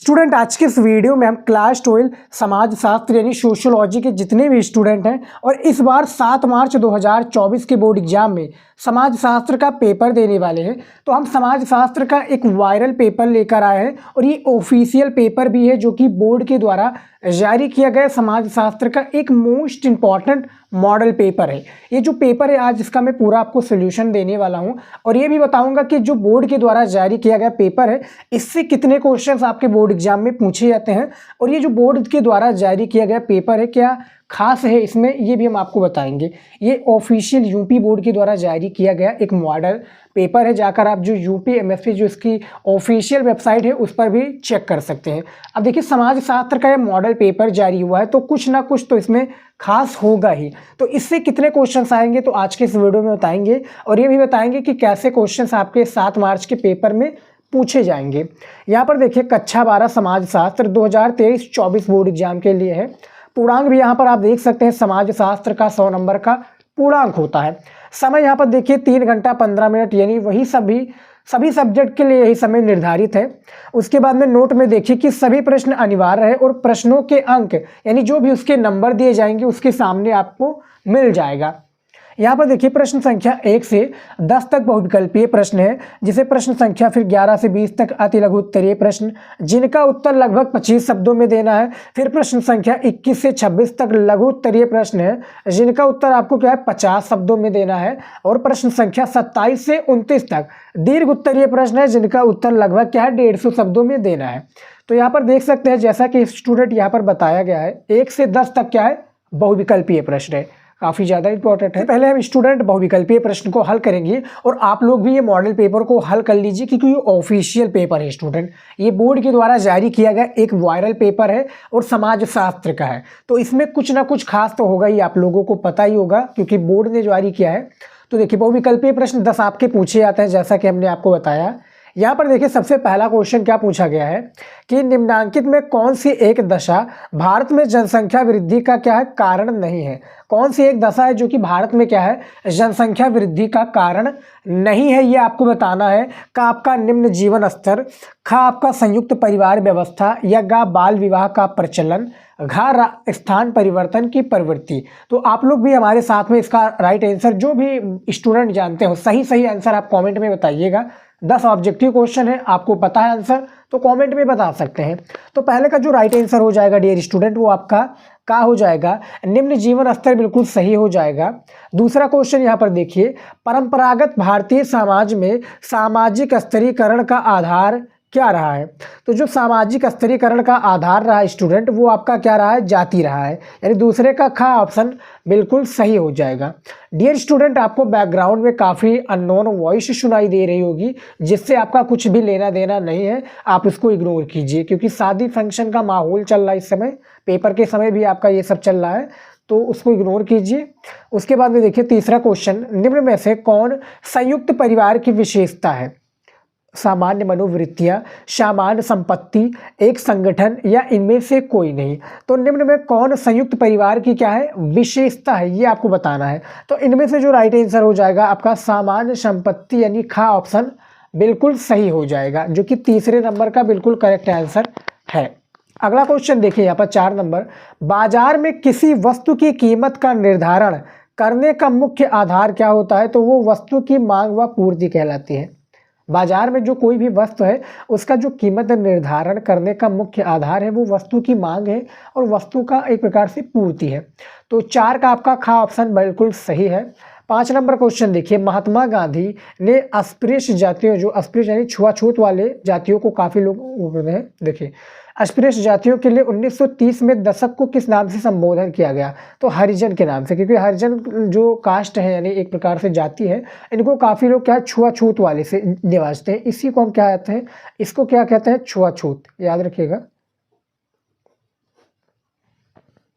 Student, आज के इस वीडियो में हम क्लास 12 समाज शास्त्र यानी सोशियोलॉजी के जितने भी स्टूडेंट हैं और इस बार 7 मार्च 2024 के बोर्ड एग्जाम में समाज शास्त्र का पेपर देने वाले हैं। तो हम समाज शास्त्र का एक वायरल पेपर लेकर आए हैं और ये ऑफिशियल पेपर भी है जो कि बोर्ड के द्वारा जारी किया गया समाज शास्त्र का एक मोस्ट इम्पॉर्टेंट मॉडल पेपर है। ये जो पेपर है आज इसका मैं पूरा आपको सोल्यूशन देने वाला हूँ और ये भी बताऊंगा कि जो बोर्ड के द्वारा जारी किया गया पेपर है इससे कितने क्वेश्चंस आपके बोर्ड एग्जाम में पूछे जाते हैं और ये जो बोर्ड के द्वारा जारी किया गया पेपर है क्या खास है इसमें, ये भी हम आपको बताएंगे। ये ऑफिशियल यूपी बोर्ड के द्वारा जारी किया गया एक मॉडल पेपर है। जाकर आप जो यूपी एमएसपी जो इसकी ऑफिशियल वेबसाइट है उस पर भी चेक कर सकते हैं। अब देखिए, समाज शास्त्र का ये मॉडल पेपर जारी हुआ है तो कुछ ना कुछ तो इसमें खास होगा ही। तो इससे कितने क्वेश्चंस आएंगे तो आज के इस वीडियो में बताएंगे और ये भी बताएंगे कि कैसे क्वेश्चंस आपके 7 मार्च के पेपर में पूछे जाएंगे। यहाँ पर देखिए, कक्षा 12 समाज शास्त्र 2023-24 बोर्ड एग्जाम के लिए है। पूर्णांक भी यहाँ पर आप देख सकते हैं, समाज शास्त्र का 100 नंबर का पूर्णांक होता है। समय यहाँ पर देखिए 3 घंटा 15 मिनट, यानी वही सभी सब्जेक्ट के लिए यही समय निर्धारित है। उसके बाद में नोट में देखिए कि सभी प्रश्न अनिवार्य है और प्रश्नों के अंक यानी जो भी उसके नंबर दिए जाएंगे उसके सामने आपको मिल जाएगा। यहाँ पर देखिए, प्रश्न संख्या 1 से 10 तक बहुविकल्पीय प्रश्न है, जिसे प्रश्न संख्या फिर 11 से 20 तक अति लघु उत्तरीय प्रश्न जिनका उत्तर लगभग 25 शब्दों में देना है। फिर प्रश्न संख्या 21 से 26 तक लघु उत्तरीय प्रश्न है जिनका उत्तर आपको क्या है 50 शब्दों में देना है। और प्रश्न संख्या 27 से 29 तक दीर्घ उत्तरीय प्रश्न है जिनका उत्तर लगभग क्या है 150 शब्दों में देना है। तो यहाँ पर देख सकते हैं, जैसा कि स्टूडेंट यहाँ पर बताया गया है 1 से 10 तक क्या है बहुविकल्पीय प्रश्न है, काफ़ी ज़्यादा इंपॉर्टेंट है। पहले हम स्टूडेंट बहुविकल्पीय प्रश्न को हल करेंगे और आप लोग भी ये मॉडल पेपर को हल कर लीजिए क्योंकि ये ऑफिशियल पेपर है स्टूडेंट। ये बोर्ड के द्वारा जारी किया गया एक वायरल पेपर है और समाज शास्त्र का है, तो इसमें कुछ ना कुछ खास तो होगा ही, आप लोगों को पता ही होगा क्योंकि बोर्ड ने जारी किया है। तो देखिए, बहुविकल्पीय प्रश्न 10 आपके पूछे जाते हैं जैसा कि हमने आपको बताया। यहाँ पर देखिए, सबसे पहला क्वेश्चन क्या पूछा गया है कि निम्नांकित में कौन सी एक दशा भारत में जनसंख्या वृद्धि का क्या है कारण नहीं है। कौन सी एक दशा है जो कि भारत में क्या है जनसंख्या वृद्धि का कारण नहीं है, ये आपको बताना है। का आपका निम्न जीवन स्तर, खा आपका संयुक्त परिवार व्यवस्था, या गा बाल विवाह का प्रचलन, घा स्थान परिवर्तन की प्रवृत्ति। तो आप लोग भी हमारे साथ में इसका राइट आंसर जो भी स्टूडेंट जानते हो सही आंसर आप कमेंट में बताइएगा। 10 ऑब्जेक्टिव क्वेश्चन है, आपको पता है आंसर तो कमेंट में बता सकते हैं। तो पहले का जो राइट आंसर हो जाएगा डियर स्टूडेंट वो आपका का हो जाएगा निम्न जीवन स्तर, बिल्कुल सही हो जाएगा। दूसरा क्वेश्चन यहाँ पर देखिए, परंपरागत भारतीय समाज में सामाजिक स्तरीकरण का आधार क्या रहा है। तो जो सामाजिक स्तरीकरण का आधार रहा है स्टूडेंट वो आपका क्या रहा है जाति रहा है, यानी दूसरे का खा ऑप्शन बिल्कुल सही हो जाएगा। डियर स्टूडेंट, आपको बैकग्राउंड में काफ़ी अननोन वॉइस सुनाई दे रही होगी जिससे आपका कुछ भी लेना देना नहीं है, आप इसको इग्नोर कीजिए क्योंकि शादी फंक्शन का माहौल चल रहा है इस समय, पेपर के समय भी आपका ये सब चल रहा है तो उसको इग्नोर कीजिए। उसके बाद में देखिए तीसरा क्वेश्चन, निम्न में से कौन संयुक्त परिवार की विशेषता है। सामान्य मनोवृत्तियां, सामान्य संपत्ति, एक संगठन, या इनमें से कोई नहीं। तो निम्न में कौन संयुक्त परिवार की क्या है विशेषता है, ये आपको बताना है। तो इनमें से जो राइट आंसर हो जाएगा आपका सामान्य संपत्ति यानी खा ऑप्शन बिल्कुल सही हो जाएगा, जो कि तीसरे नंबर का बिल्कुल करेक्ट आंसर है। अगला क्वेश्चन देखिए यहाँ पर 4 नंबर, बाजार में किसी वस्तु की कीमत का निर्धारण करने का मुख्य आधार क्या होता है। तो वो वस्तु की मांग व पूर्ति कहलाती है। बाजार में जो कोई भी वस्तु है उसका जो कीमत निर्धारण करने का मुख्य आधार है वो वस्तु की मांग है और वस्तु का एक प्रकार से पूर्ति है। तो 4 का आपका खा ऑप्शन बिल्कुल सही है। 5 नंबर क्वेश्चन देखिए, महात्मा गांधी ने अस्पृश्य जातियों, जो अस्पृश्य यानी छुआछूत वाले जातियों को काफ़ी लोग हैं, देखिए अस्पृश्य जातियों के लिए 1930 में दशक को किस नाम से संबोधन किया गया। तो हरिजन के नाम से, क्योंकि हरिजन जो कास्ट है यानी एक प्रकार से जाति है, इनको काफ़ी लोग क्या है छुआछूत वाले से निवासते हैं, इसी को हम क्या कहते हैं, इसको क्या कहते हैं छुआछूत, याद रखिएगा,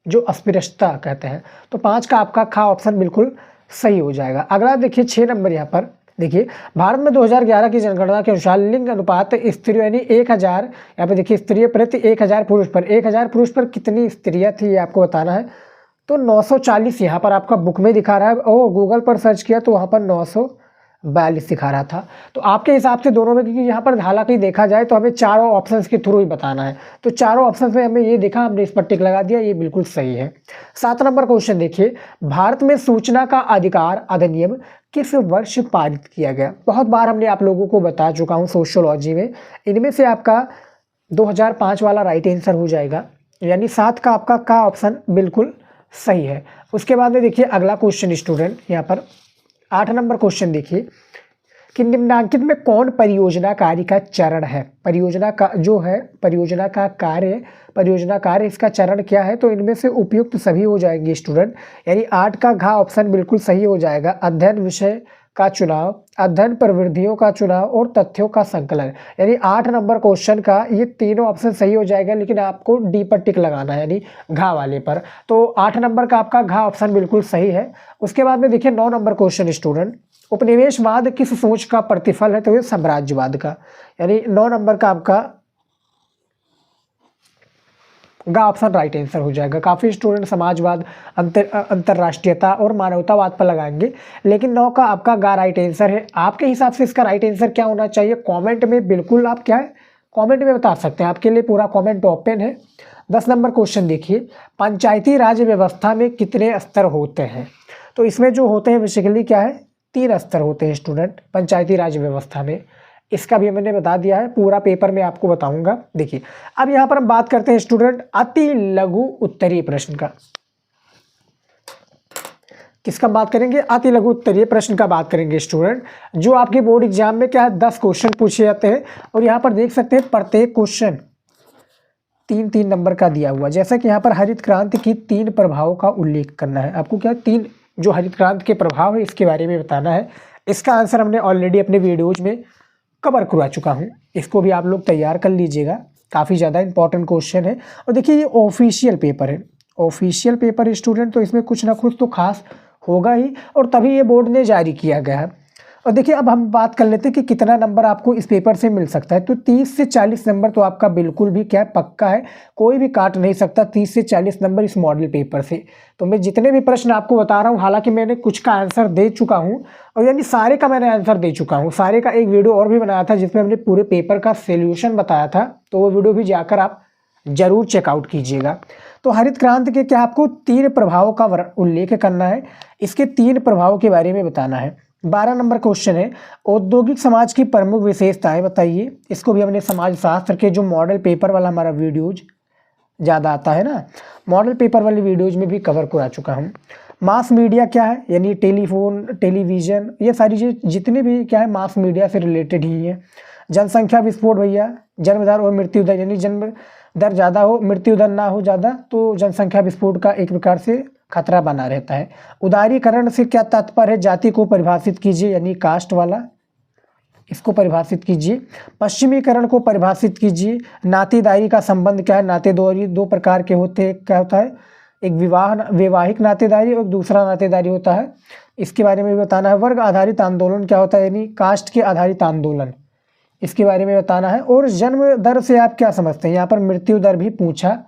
जो अस्पृश्यता कहते हैं। तो 5 का आपका खा ऑप्शन बिल्कुल सही हो जाएगा। अगला देखिए 6 नंबर यहाँ पर देखिए, भारत में 2011 की जनगणना के अनुसार लिंग अनुपात स्त्रियों यानी 1000, यहाँ पे देखिए स्त्रियों प्रति 1000 पुरुष पर, 1000 पुरुष पर कितनी स्त्रियाँ थी ये आपको बताना है। तो 940 यहाँ पर आपका बुक में दिखा रहा है और गूगल पर सर्च किया तो वहाँ पर 42 दिखा रहा था। तो आपके हिसाब से दोनों में, क्योंकि यहाँ पर हालांकि देखा जाए तो हमें चारों ऑप्शंस के थ्रू ही बताना है, तो चारों ऑप्शंस में हमें ये देखा, हमने इस पर टिक लगा दिया, ये बिल्कुल सही है। 7 नंबर क्वेश्चन देखिए, भारत में सूचना का अधिकार अधिनियम किस वर्ष पारित किया गया? बहुत बार हमने आप लोगों को बता चुका हूँ सोशियोलॉजी में। इनमें से आपका 2005 वाला राइट आंसर हो जाएगा, यानी 7 का आपका का ऑप्शन बिल्कुल सही है। उसके बाद में देखिए अगला क्वेश्चन स्टूडेंट, यहाँ पर 8 नंबर क्वेश्चन देखिए कि निम्नलिखित में कौन परियोजना कार्य का चरण है? परियोजना का जो है, परियोजना का कार्य इसका चरण क्या है? तो इनमें से उपयुक्त सभी हो जाएंगे स्टूडेंट, यानी 8 का घ ऑप्शन बिल्कुल सही हो जाएगा। अध्ययन विषय का चुनाव, अध्ययन प्रवृत्तियों का चुनाव और तथ्यों का संकलन, यानी 8 नंबर क्वेश्चन का ये तीनों ऑप्शन सही हो जाएगा, लेकिन आपको डी पर टिक लगाना है, यानी घा वाले पर। तो 8 नंबर का आपका घा ऑप्शन बिल्कुल सही है। उसके बाद में देखिए 9 नंबर क्वेश्चन स्टूडेंट, उपनिवेशवाद किस सोच का प्रतिफल है? तो ये साम्राज्यवाद का, यानी 9 नंबर का आपका गा ऑप्शन राइट आंसर हो जाएगा। काफ़ी स्टूडेंट समाजवाद, अंतर्राष्ट्रीयता और मानवतावाद पर लगाएंगे, लेकिन 9 का आपका गा राइट आंसर है। आपके हिसाब से इसका राइट आंसर क्या होना चाहिए? कमेंट में बिल्कुल आप क्या है, कमेंट में बता सकते हैं, आपके लिए पूरा कमेंट ओपन है। 10 नंबर क्वेश्चन देखिए, पंचायती राज व्यवस्था में कितने स्तर होते हैं? तो इसमें जो होते हैं बेसिकली क्या है, 3 स्तर होते हैं स्टूडेंट पंचायती राज व्यवस्था में। इसका भी मैंने बता दिया है, पूरा पेपर में आपको बताऊंगा। देखिए अब यहाँ पर हम बात करते हैं स्टूडेंट अति लघु उत्तरीय प्रश्न का। किसका बात करेंगे? अति लघु उत्तरीय प्रश्न का बात करेंगे स्टूडेंट, जो आपके बोर्ड एग्जाम में क्या है 10 क्वेश्चन पूछे जाते हैं, और यहाँ पर देख सकते हैं प्रत्येक क्वेश्चन 3-3 नंबर का दिया हुआ। जैसा कि यहाँ पर हरित क्रांति की 3 प्रभावों का उल्लेख करना है, आपको क्या 3 जो हरित क्रांति के प्रभाव है इसके बारे में बताना है। इसका आंसर हमने ऑलरेडी अपने वीडियोज में कवर करवा चुका हूँ, इसको भी आप लोग तैयार कर लीजिएगा, काफ़ी ज़्यादा इंपॉर्टेंट क्वेश्चन है। और देखिए ये ऑफिशियल पेपर है, ऑफिशियल पेपर स्टूडेंट, तो इसमें कुछ ना कुछ तो खास होगा ही, और तभी ये बोर्ड ने जारी किया गया है। और देखिए अब हम बात कर लेते हैं कि कितना नंबर आपको इस पेपर से मिल सकता है। तो 30 से 40 नंबर तो आपका बिल्कुल भी क्या पक्का है, कोई भी काट नहीं सकता 30 से 40 नंबर इस मॉडल पेपर से। तो मैं जितने भी प्रश्न आपको बता रहा हूँ, हालांकि मैंने कुछ का आंसर दे चुका हूँ, और यानी सारे का मैंने आंसर दे चुका हूँ। सारे का एक वीडियो और भी बनाया था जिसमें हमने पूरे पेपर का सोल्यूशन बताया था, तो वो वीडियो भी जाकर आप जरूर चेकआउट कीजिएगा। तो हरित क्रांति के क्या आपको 3 प्रभावों का उल्लेख करना है, इसके 3 प्रभावों के बारे में बताना है। 12 नंबर क्वेश्चन है, औद्योगिक समाज की प्रमुख विशेषताएं बताइए। इसको भी हमने समाज शास्त्र के जो मॉडल पेपर वाला हमारा वीडियोज ज़्यादा आता है ना, मॉडल पेपर वाली वीडियोज में भी कवर करा चुका हूँ। मास मीडिया क्या है, यानी टेलीफोन, टेलीविज़न, ये सारी चीज़ जितने भी क्या है मास मीडिया से रिलेटेड ही है। जनसंख्या विस्फोट भैया, जन्म दर और मृत्यु दर, यानी जन्म दर ज़्यादा हो मृत्यु दर ना हो ज़्यादा, तो जनसंख्या विस्फोट का एक प्रकार से खतरा बना रहता है। उदारीकरण से क्या तात्पर्य है? जाति को परिभाषित कीजिए, यानी कास्ट वाला, इसको परिभाषित कीजिए। पश्चिमीकरण को परिभाषित कीजिए। नातेदारी का संबंध क्या है? नातेदारी 2 प्रकार के होते हैं, क्या होता है, एक वैवाहिक नातेदारी और दूसरा नातेदारी होता है, इसके बारे में भी बताना है। वर्ग आधारित आंदोलन क्या होता है, यानी कास्ट के आधारित आंदोलन, इसके बारे में बताना है। और जन्म दर से आप क्या समझते हैं? यहाँ पर मृत्यु दर भी पूछा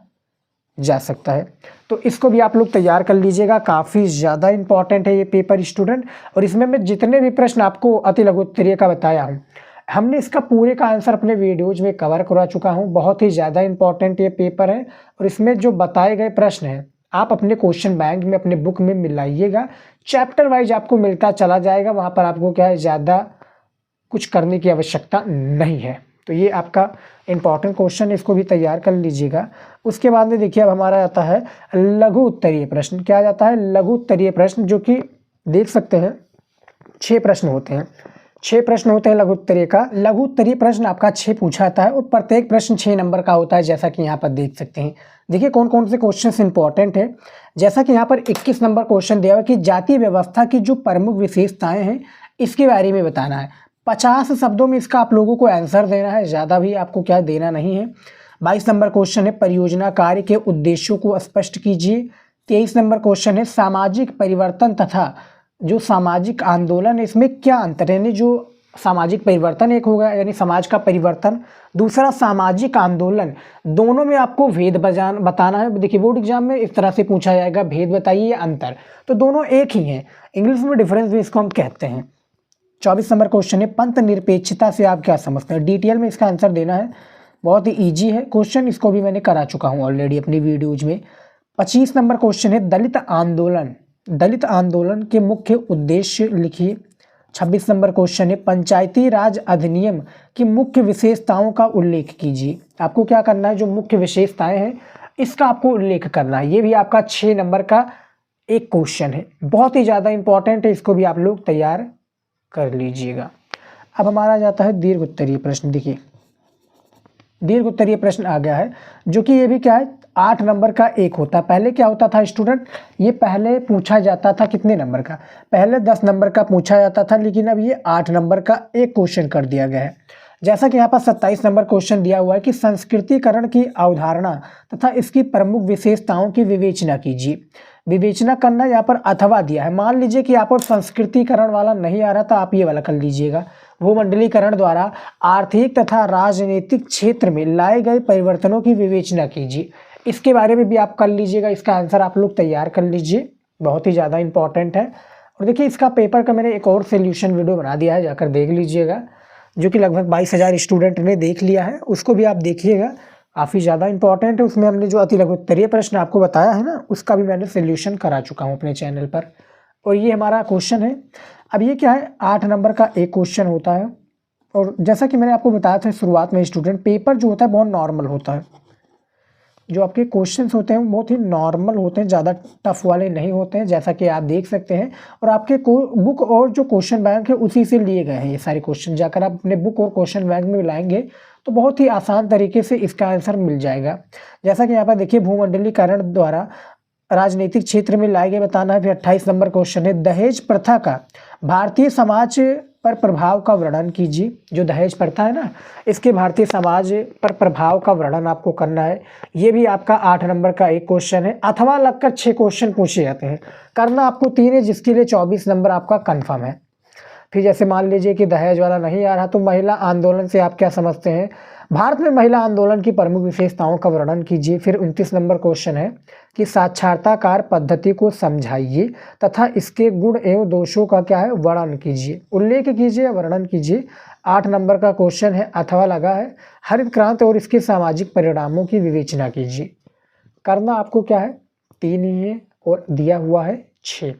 जा सकता है, तो इसको भी आप लोग तैयार कर लीजिएगा, काफ़ी ज़्यादा इंपॉर्टेंट है ये पेपर स्टूडेंट। और इसमें मैं जितने भी प्रश्न आपको अति लघु उत्तरीय का बताया हूँ, हमने इसका पूरे का आंसर अपने वीडियोज में कवर करा चुका हूँ। बहुत ही ज़्यादा इंपॉर्टेंट ये पेपर है, और इसमें जो बताए गए प्रश्न हैं आप अपने क्वेश्चन बैंक में, अपने बुक में मिलाइएगा, चैप्टर वाइज आपको मिलता चला जाएगा, वहाँ पर आपको क्या है ज़्यादा कुछ करने की आवश्यकता नहीं है। तो ये आपका इंपॉर्टेंट क्वेश्चन, इसको भी तैयार कर लीजिएगा। उसके बाद में देखिए अब हमारा आता है लघु उत्तरीय प्रश्न। क्या आ जाता है? लघु उत्तरीय प्रश्न, जो कि देख सकते हैं 6 प्रश्न होते हैं, 6 प्रश्न होते हैं लघु उत्तरीय का। लघु उत्तरीय प्रश्न आपका 6 पूछा जाता है, और प्रत्येक प्रश्न 6 नंबर का होता है, जैसा कि यहाँ पर देख सकते हैं। देखिए कौन कौन से क्वेश्चन इंपॉर्टेंट है। जैसा कि यहाँ पर 21 नंबर क्वेश्चन दिया हुआ कि जातीय व्यवस्था की जो प्रमुख विशेषताएं हैं इसके बारे में बताना है। 50 शब्दों में इसका आप लोगों को आंसर देना है, ज़्यादा भी आपको क्या देना नहीं है। 22 नंबर क्वेश्चन है परियोजना कार्य के उद्देश्यों को स्पष्ट कीजिए। 23 नंबर क्वेश्चन है सामाजिक परिवर्तन तथा जो सामाजिक आंदोलन है इसमें क्या अंतर है, यानी जो सामाजिक परिवर्तन एक होगा यानी समाज का परिवर्तन, दूसरा सामाजिक आंदोलन, दोनों में आपको भेद बताना है। देखिए बोर्ड एग्जाम में इस तरह से पूछा जाएगा, भेद बताइए या अंतर, तो दोनों एक ही हैं, इंग्लिश में डिफरेंस भी इसको हम कहते हैं। 24 नंबर क्वेश्चन है, पंथ निरपेक्षता से आप क्या समझते हैं? डिटेल में इसका आंसर देना है, बहुत ही ईजी है क्वेश्चन, इसको भी मैंने करा चुका हूँ ऑलरेडी अपनी वीडियोज में। 25 नंबर क्वेश्चन है, दलित आंदोलन के मुख्य उद्देश्य लिखिए। 26 नंबर क्वेश्चन है, पंचायती राज अधिनियम की मुख्य विशेषताओं का उल्लेख कीजिए। आपको क्या करना है, जो मुख्य विशेषताएं हैं इसका आपको उल्लेख करना है। ये भी आपका 6 नंबर का एक क्वेश्चन है, बहुत ही ज़्यादा इंपॉर्टेंट है, इसको भी आप लोग तैयार कर लीजिएगा। अब हमारा जाता है दीर्घ उत्तरीय प्रश्न। देखिए दीर्घ उत्तरीय प्रश्न आ गया है, जो कि ये भी क्या है 8 नंबर का एक होता है। पहले क्या होता था स्टूडेंट, ये पहले पूछा जाता था कितने नंबर का, पहले 10 नंबर का पूछा जाता था, लेकिन अब ये 8 नंबर का एक क्वेश्चन कर दिया गया है। जैसा कि यहाँ पर 27 नंबर क्वेश्चन दिया हुआ है कि संस्कृतिकरण की अवधारणा तथा इसकी प्रमुख विशेषताओं की विवेचना कीजिए। विवेचना करना यहाँ पर अथवा दिया है। मान लीजिए कि यहाँ पर संस्कृतिकरण वाला नहीं आ रहा था, आप ये वाला कर लीजिएगा, भूमंडलीकरण द्वारा आर्थिक तथा राजनीतिक क्षेत्र में लाए गए परिवर्तनों की विवेचना कीजिए। इसके बारे में भी आप कर लीजिएगा, इसका आंसर आप लोग तैयार कर लीजिए, बहुत ही ज़्यादा इंपॉर्टेंट है। और देखिए इसका पेपर का मैंने एक और सोल्यूशन वीडियो बना दिया है, जाकर देख लीजिएगा, जो कि लगभग 22,000 स्टूडेंट ने देख लिया है, उसको भी आप देखिएगा, काफ़ी ज़्यादा इंपॉर्टेंट है। उसमें हमने जो अति लघु उत्तरीय प्रश्न आपको बताया है ना, उसका भी मैंने सोल्यूशन करा चुका हूँ अपने चैनल पर। और ये हमारा क्वेश्चन है। अब ये क्या है, 8 नंबर का एक क्वेश्चन होता है। और जैसा कि मैंने आपको बताया था शुरुआत में स्टूडेंट, पेपर जो होता है बहुत नॉर्मल होता है, जो आपके क्वेश्चंस होते हैं बहुत ही नॉर्मल होते हैं, ज़्यादा टफ वाले नहीं होते हैं, जैसा कि आप देख सकते हैं। और आपके बुक और जो क्वेश्चन बैंक है उसी से लिए गए हैं ये सारे क्वेश्चन। जाकर आप अपने बुक और क्वेश्चन बैंक में लाएंगे तो बहुत ही आसान तरीके से इसका आंसर मिल जाएगा। जैसा कि यहाँ पर देखिए, भूमंडलीकरण द्वारा राजनीतिक क्षेत्र में लाए गए बताना है। फिर 28 नंबर क्वेश्चन है, दहेज प्रथा का भारतीय समाज पर प्रभाव का वर्णन कीजिए। जो दहेज प्रथा है ना, इसके भारतीय समाज पर प्रभाव का वर्णन आपको करना है। ये भी आपका 8 नंबर का एक क्वेश्चन है, अथवा लगकर 6 क्वेश्चन पूछे जाते हैं। करना आपको 3 है, जिसके लिए 24 नंबर आपका कन्फर्म है। फिर जैसे मान लीजिए कि दहेज वाला नहीं आ रहा, तो महिला आंदोलन से आप क्या समझते हैं? भारत में महिला आंदोलन की प्रमुख विशेषताओं का वर्णन कीजिए। फिर 29 नंबर क्वेश्चन है कि साक्षरताकार पद्धति को समझाइए तथा इसके गुण एवं दोषों का क्या है वर्णन कीजिए, उल्लेख कीजिए, वर्णन कीजिए। 8 नंबर का क्वेश्चन है, अथवा लगा है, हरित क्रांति और इसके सामाजिक परिणामों की विवेचना कीजिए। करना आपको क्या है 3 ही है, और दिया हुआ है 6।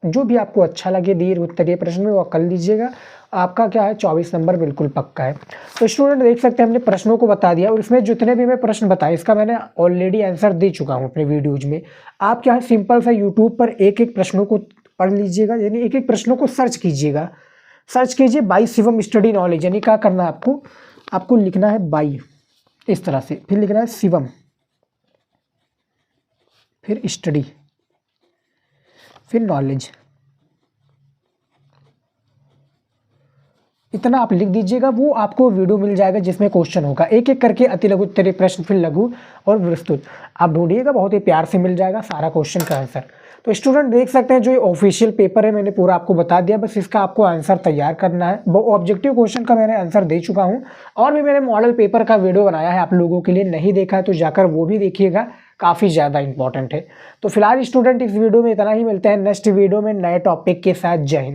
जो भी आपको अच्छा लगे दीर्घ उत्तरीय प्रश्न में वो कर लीजिएगा। आपका क्या है 24 नंबर बिल्कुल पक्का है। तो स्टूडेंट देख सकते हैं हमने प्रश्नों को बता दिया, और इसमें जितने भी मैं प्रश्न बताए इसका मैंने ऑलरेडी आंसर दे चुका हूँ अपने वीडियोज में। आप क्या है सिंपल सा यूट्यूब पर एक एक प्रश्नों को पढ़ लीजिएगा, यानी एक एक प्रश्नों को सर्च कीजिएगा। सर्च कीजिए बाई शिवम स्टडी नॉलेज, यानी क्या करना है आपको लिखना है बाई इस तरह से, फिर लिखना है शिवम, फिर स्टडी, फिर नॉलेज। इतना आप लिख दीजिएगा, वो आपको वीडियो मिल जाएगा जिसमें क्वेश्चन होगा एक एक करके, अति लघु उत्तरीय प्रश्न, फिर लघु और विस्तृत। आप ढूंढिएगा, बहुत ही प्यार से मिल जाएगा सारा क्वेश्चन का आंसर। तो स्टूडेंट देख सकते हैं जो ये ऑफिशियल पेपर है मैंने पूरा आपको बता दिया, बस इसका आपको आंसर तैयार करना है। वो ऑब्जेक्टिव क्वेश्चन का मैंने आंसर दे चुका हूँ, और भी मैंने मॉडल पेपर का वीडियो बनाया है आप लोगों के लिए, नहीं देखा है तो जाकर वो भी देखिएगा, काफ़ी ज़्यादा इंपॉर्टेंट है। तो फिलहाल स्टूडेंट इस वीडियो में इतना ही, मिलते हैं नेक्स्ट वीडियो में नए टॉपिक के साथ। जय हिंद।